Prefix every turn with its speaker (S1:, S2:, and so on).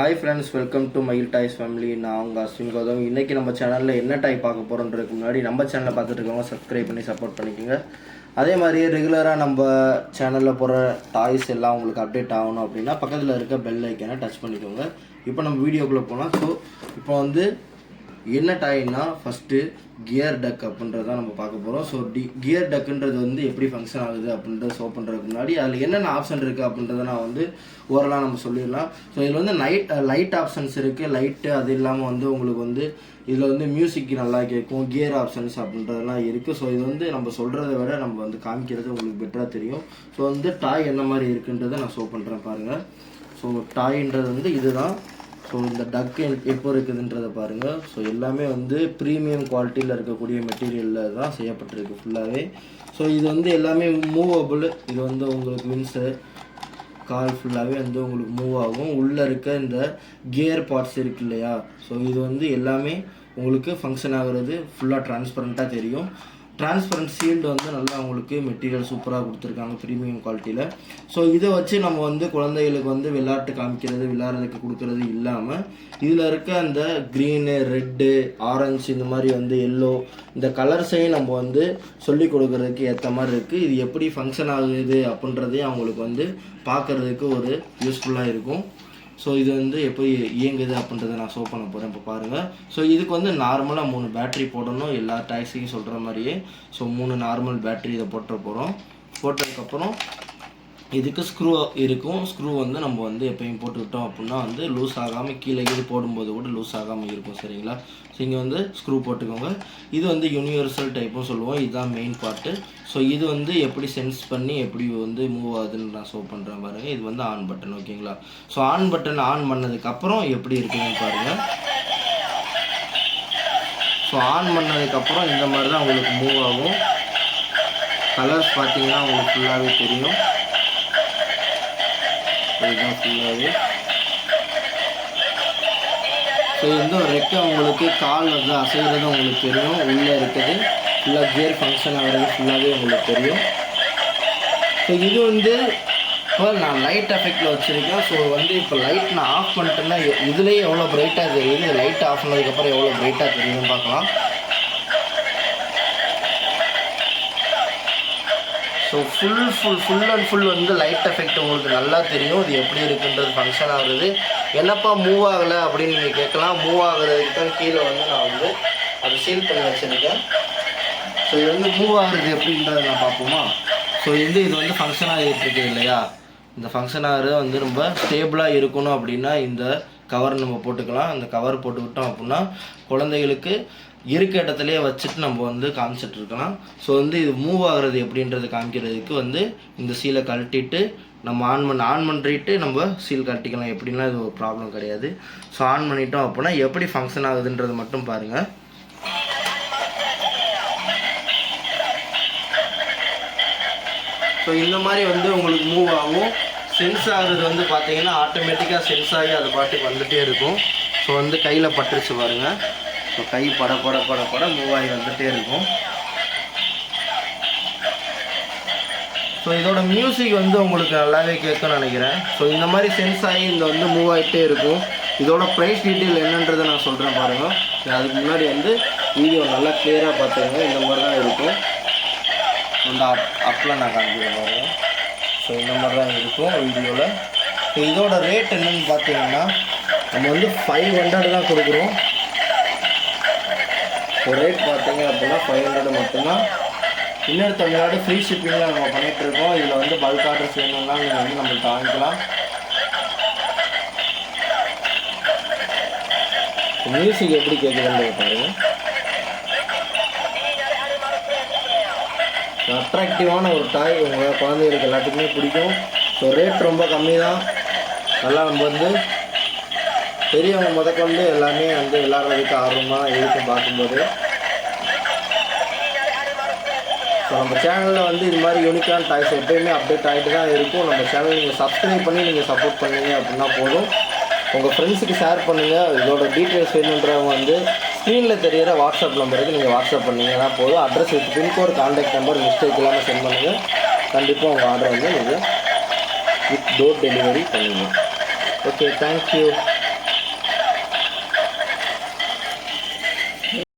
S1: Hi friends, welcome to மயில் toys family. நான் உங்கள் அஸ்வின் கௌதம். இன்றைக்கி நம்ம சேனலில் என்ன டாய் பார்க்க போகிறோன்றதுக்கு முன்னாடி நம்ம சேனலை பார்த்துட்டு இருக்கவங்க சப்ஸ்கிரைப் பண்ணி சப்போர்ட் பண்ணிக்கோங்க. அதே மாதிரி ரெகுலராக நம்ம சேனலில் போகிற டாய்ஸ் எல்லாம் உங்களுக்கு அப்டேட் ஆகணும் அப்படின்னா பக்கத்தில் இருக்க பெல் ஐக்கானை டச் பண்ணிக்கோங்க. இப்போ நம்ம வீடியோக்குள்ளே போகலாம். ஸோ இப்போ வந்து என்ன டாய்னா ஃபஸ்ட்டு கியர் டக் அப்படின்றத நம்ம பார்க்க போகிறோம். ஸோ கியர் டக்குன்றது வந்து எப்படி ஃபங்க்ஷன் ஆகுது அப்படின்றத ஷோ பண்ணுறதுக்கு முன்னாடி அதில் என்னென்ன ஆப்ஷன் இருக்குது அப்படின்றத நான் வந்து ஓரளவு நம்ம சொல்லிடலாம். ஸோ இதில் வந்து லைட் ஆப்ஷன்ஸ் இருக்குது. லைட்டு அது இல்லாமல் வந்து உங்களுக்கு வந்து இதில் வந்து மியூசிக் நல்லா கேட்கும். கியர் ஆப்ஷன்ஸ் அப்படின்றதெல்லாம் இருக்குது. ஸோ இது வந்து நம்ம சொல்கிறத விட நம்ம வந்து காமிக்கிறது உங்களுக்கு பெட்டராக தெரியும். ஸோ வந்து டாய் எந்த மாதிரி இருக்குன்றதை நான் ஷோ பண்ணுறேன் பாருங்கள். ஸோ டாய்ன்றது வந்து இதுதான். ஸோ இந்த டக்கு எப்போ இருக்குதுன்றதை பாருங்கள். ஸோ எல்லாமே வந்து ப்ரீமியம் குவாலிட்டியில் இருக்கக்கூடிய மெட்டீரியலில் தான் செய்யப்பட்டிருக்கு ஃபுல்லாகவே. ஸோ இது வந்து எல்லாமே மூவபிள். இது வந்து உங்களுக்கு வின்ஸு கால் ஃபுல்லாகவே வந்து உங்களுக்கு மூவ் ஆகும். உள்ளே இருக்க இந்த கியர் பார்ட்ஸ் இருக்கு இல்லையா, ஸோ இது வந்து எல்லாமே உங்களுக்கு ஃபங்க்ஷன் ஆகுறது ஃபுல்லாக டிரான்ஸ்பரண்ட்டாக தெரியும். டிரான்ஸ்பரண்ட் சீல்டு வந்து நல்லா உங்களுக்கு மெட்டீரியல் சூப்பராக கொடுத்துருக்காங்க ப்ரீமியம் குவாலிட்டியில். ஸோ இதை வச்சு நம்ம வந்து குழந்தைகளுக்கு வந்து விளையாட்டு காமிக்கிறது, விளையாடுறதுக்கு கொடுக்கறது இல்லாமல் இதில் இருக்க அந்த க்ரீனு, ரெட்டு, ஆரஞ்சு, இந்த மாதிரி வந்து எல்லோ, இந்த கலர்ஸையும் நம்ம வந்து சொல்லி கொடுக்கறதுக்கு ஏற்ற மாதிரி இருக்குது. இது எப்படி ஃபங்க்ஷன் ஆகுது அப்படின்றதையும் அவங்களுக்கு வந்து பார்க்குறதுக்கு ஒரு யூஸ்ஃபுல்லாக இருக்கும். ஸோ இது வந்து எப்படி இயங்குது அப்படின்றத நான் ஷோ பண்ண போகிறேன். இப்போ பாருங்கள். ஸோ இதுக்கு வந்து நார்மலாக 3 பேட்ரி போடணும், எல்லா டாய்ஸையும் சொல்கிற மாதிரியே. ஸோ 3 நார்மல் பேட்ரி இதை போட்டுற போகிறோம். போட்டதுக்கப்புறம் இதுக்கு ஸ்க்ரூ இருக்கும். ஸ்க்ரூ வந்து நம்ம வந்து எப்பயும் போட்டுக்கிட்டோம் அப்படின்னா வந்து லூஸ் ஆகாமல் கீழே போடும்போது கூட லூஸ் ஆகாமல் இருக்கும். சரிங்களா? ஸோ இங்கே வந்து ஸ்க்ரூ போட்டுக்கோங்க. இது வந்து யூனிவர்சல் டைப்பும் சொல்லுவோம். இதுதான் மெயின் பார்ட்டு. ஸோ இது வந்து எப்படி சென்ஸ் பண்ணி எப்படி வந்து மூவ் ஆகுதுன்னு நான் ஷோ பண்ணுறேன் பாருங்கள். இது வந்து ஆன் பட்டன். ஓகேங்களா? ஸோ ஆன் பட்டன் ஆன் பண்ணதுக்கப்புறம் எப்படி இருக்குதுன்னு பாருங்கள். ஸோ ஆன் பண்ணதுக்கப்புறம் இந்த மாதிரி தான் உங்களுக்கு மூவ் ஆகும். கலர்ஸ் பார்த்தீங்கன்னா உங்களுக்கு ஃபுல்லாகவே தெரியும். இதுதான் ஃபுல்லாகவே. ஸோ இந்த ரெக்கை உங்களுக்கு கால் வந்து அசைகிறது உங்களுக்கு தெரியும். உள்ளே இருக்குது ஃபுல்லாக கியர் ஃபங்க்ஷன் ஆகிறது ஃபுல்லாகவே உங்களுக்கு தெரியும். ஸோ இது வந்து இப்போ நான் லைட் எஃபெக்டில் வச்சுருக்கேன். ஸோ வந்து இப்போ லைட் நான் ஆஃப் பண்ணிட்டேன்னா இதுலேயே எவ்வளோ பிரைட்டாக தெரியுது, லைட் ஆஃப் பண்ணதுக்கப்புறம் எவ்வளோ பிரைட்டாக தெரியுதுன்னு பார்க்கலாம். ஸோ ஃபுல் அண்ட் ஃபுல் வந்து லைட் எஃபெக்ட் உங்களுக்கு நல்லா தெரியும். இது எப்படி இருக்குன்றது ஃபங்க்ஷன் ஆகுறது. என்னப்பா மூவ் ஆகலை அப்படின்னு நீங்கள் கேட்கலாம். மூவ் ஆகுறதுக்கு தான் கீழே வந்து நான் வந்து அதை சீல் பண்ணி வச்சுருக்கேன். ஸோ இது வந்து மூவ் ஆகுறது எப்படின்றத நான் பார்ப்போமா. ஸோ இது வந்து ஃபங்க்ஷன் ஆகிட்டு இருக்குது இல்லையா, இந்த ஃபங்க்ஷன் ஆகிறது வந்து ரொம்ப ஸ்டேபிளாக இருக்கணும் அப்படின்னா இந்த கவர் நம்ம போட்டுக்கலாம். அந்த கவர் போட்டுக்கிட்டோம் அப்படின்னா குழந்தைகளுக்கு இருக்க இடத்துலையே வச்சுட்டு நம்ம வந்து காமிச்சிட்டு இருக்கலாம். ஸோ வந்து இது மூவ் ஆகுறது எப்படின்றது காமிக்கிறதுக்கு வந்து இந்த சீலை கழட்டிட்டு நம்ம ஆன் பண்ணிட்டு நம்ம சீல் கழட்டிக்கலாம். எப்படின்னா இது ஒரு ப்ராப்ளம் கிடையாது. ஸோ ஆன் பண்ணிட்டோம் அப்படின்னா எப்படி ஃபங்க்ஷன் ஆகுதுன்றது மட்டும் பாருங்கள். ஸோ இந்த மாதிரி வந்து உங்களுக்கு மூவ் ஆகும். சென்ஸ் ஆகுறது வந்து பார்த்தீங்கன்னா ஆட்டோமேட்டிக்காக சென்ஸ் ஆகி அது பாட்டுக்கு வந்துகிட்டே இருக்கும். ஸோ வந்து கையில் பட்டுருச்சு பாருங்கள். ஸோ கை பட மூவ் ஆகி வந்துகிட்டே இருக்கும். ஸோ இதோட மியூசிக் வந்து உங்களுக்கு நல்லாவே கேட்கும்னு நினைக்கிறேன். ஸோ இந்த மாதிரி சென்ஸ் ஆகி இந்த வந்து மூவ் ஆகிட்டே இருக்கும். இதோட ப்ரைஸ் டீட்டெயில் என்னன்றதை நான் சொல்கிறேன் பாருங்கள். அதுக்கு முன்னாடி வந்து வீடியோ நல்லா கிளியராக பார்த்துக்கோங்க. இந்த மாதிரி தான் இருக்கும். இந்த அப்பில் நான் காமிக்கிறேன் பாருங்கள். ஸோ இந்த மாதிரி தான் இருக்கும் வீடியோவில். ஸோ இதோட ரேட் என்னென்னு பார்த்தீங்கன்னா நம்ம வந்து 500 தான் கொடுக்குறோம். ஸோ ரேட் பார்த்தீங்க அப்படின்னா 500 மட்டும்தான். இன்னொரு தமிழ்நாடு ஃப்ரீ ஷிப்பிங்கில் நம்ம பண்ணிகிட்ருக்கோம். இதில் வந்து பல்க் ஆர்டர்ஸ் வேணும்னா நீங்கள் வந்து நம்மளுக்கு வாங்கிக்கலாம். மியூசிக் எப்படி கேட்குதுன்னு பாருங்கள். அட்ராக்டிவான ஒரு டாய் உங்கள் குழந்தைகளுக்கு எல்லாத்துக்குமே பிடிக்கும். ஸோ ரேட் ரொம்ப கம்மி தான். நல்லா நம்ம வந்து பெரியவங்க முதற்கொண்டு எல்லாமே வந்து விளையாடுறதுக்கு ஆர்வமாக இருக்கும் பார்க்கும்போது. ஸோ நம்ம சேனலில் வந்து இது மாதிரி யூனிக்கான டாய்ஸ் எப்போயுமே அப்டேட் ஆகிட்டு தான் இருக்கும். நம்ம சேனல் நீங்கள் சப்ஸ்கிரைப் பண்ணி நீங்கள் சப்போர்ட் பண்ணீங்க அப்படின்னா போதும். உங்கள் ஃப்ரெண்ட்ஸுக்கு ஷேர் பண்ணுங்கள். இதோட டீட்டெயில்ஸ் வேணுன்றவங்க வந்து ஸ்க்ரீனில் தெரிகிற வாட்ஸ்அப் நம்பருக்கு நீங்கள் வாட்ஸ்அப் பண்ணிங்கன்னா போதும். Address with pincode, contact number mistake இல்லாமல் சென்ட் பண்ணுங்கள். கண்டிப்பாக உங்கள் ஆர்டர் வந்து நீங்கள் வித் டோர் டெலிவரி பண்ணுங்கள். Okay, thank you.